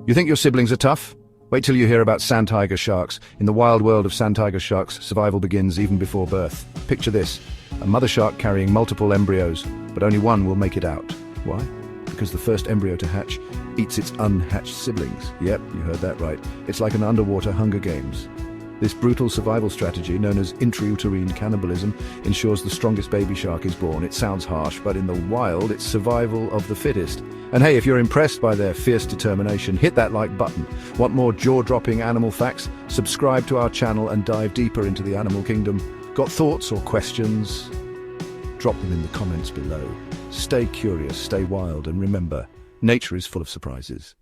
You think your siblings are tough? Wait till you hear about sand tiger sharks. In the wild world of sand tiger sharks, survival begins even before birth. Picture this, a mother shark carrying multiple embryos, but only one will make it out. Why? Because the first embryo to hatch eats its unhatched siblings. Yep, you heard that right. It's like an underwater Hunger Games. This brutal survival strategy, known as intrauterine cannibalism, ensures the strongest baby shark is born. It sounds harsh, but in the wild, it's survival of the fittest. And hey, if you're impressed by their fierce determination, hit that like button. Want more jaw-dropping animal facts? Subscribe to our channel and dive deeper into the animal kingdom. Got thoughts or questions? Drop them in the comments below. Stay curious, stay wild, and remember, nature is full of surprises.